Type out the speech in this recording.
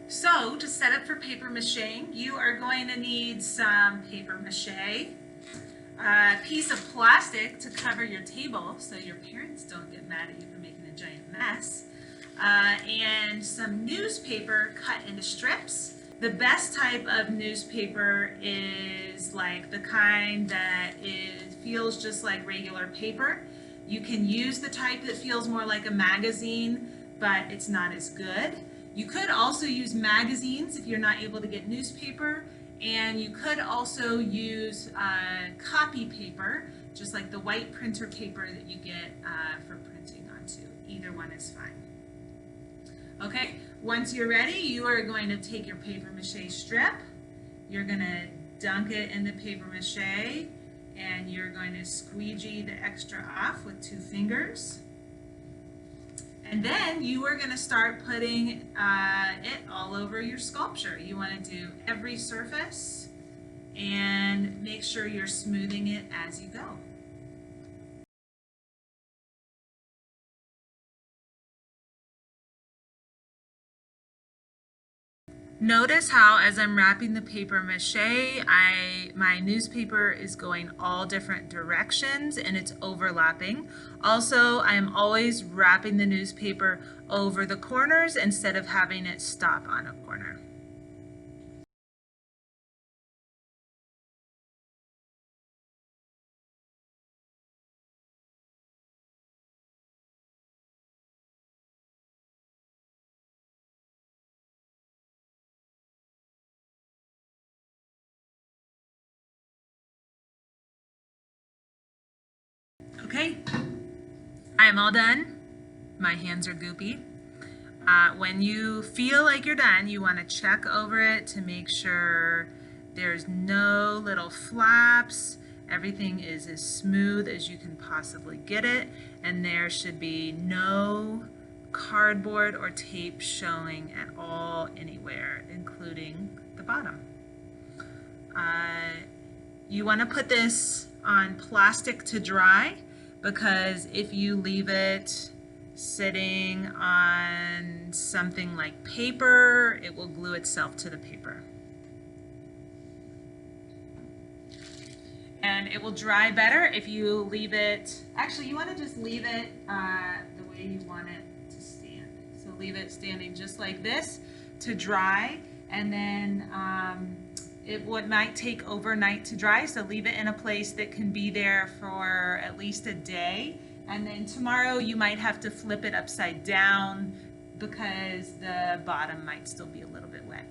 So to set up for paper mache, you are going to need some paper mache, a piece of plastic to cover your table so your parents don't get mad at you for making a giant mess, and some newspaper cut into strips. The best type of newspaper is like the kind that feels just like regular paper. You can use the type that feels more like a magazine, but it's not as good. You could also use magazines if you're not able to get newspaper, and you could also use copy paper, just like the white printer paper that you get for printing onto. Either one is fine. Okay, once you're ready, you are going to take your paper mache strip, you're going to dunk it in the paper mache, and you're going to squeegee the extra off with 2 fingers. And then you are going to start putting it all over your sculpture. You want to do every surface and make sure you're smoothing it as you go. Notice how as I'm wrapping the paper mache, my newspaper is going all different directions and it's overlapping. Also, I'm always wrapping the newspaper over the corners instead of having it stop on a corner. Okay, I'm all done. My hands are goopy. When you feel like you're done, you want to check over it to make sure there's no little flaps. Everything is as smooth as you can possibly get it, and there should be no cardboard or tape showing at all anywhere, including the bottom. You want to put this on plastic to dry, because if you leave it sitting on something like paper, it will glue itself to the paper. And it will dry better if you leave it, actually you want to just leave it the way you want it to stand. So leave it standing just like this to dry, and then it might take overnight to dry, so leave it in a place that can be there for at least a day. And then tomorrow you might have to flip it upside down because the bottom might still be a little bit wet.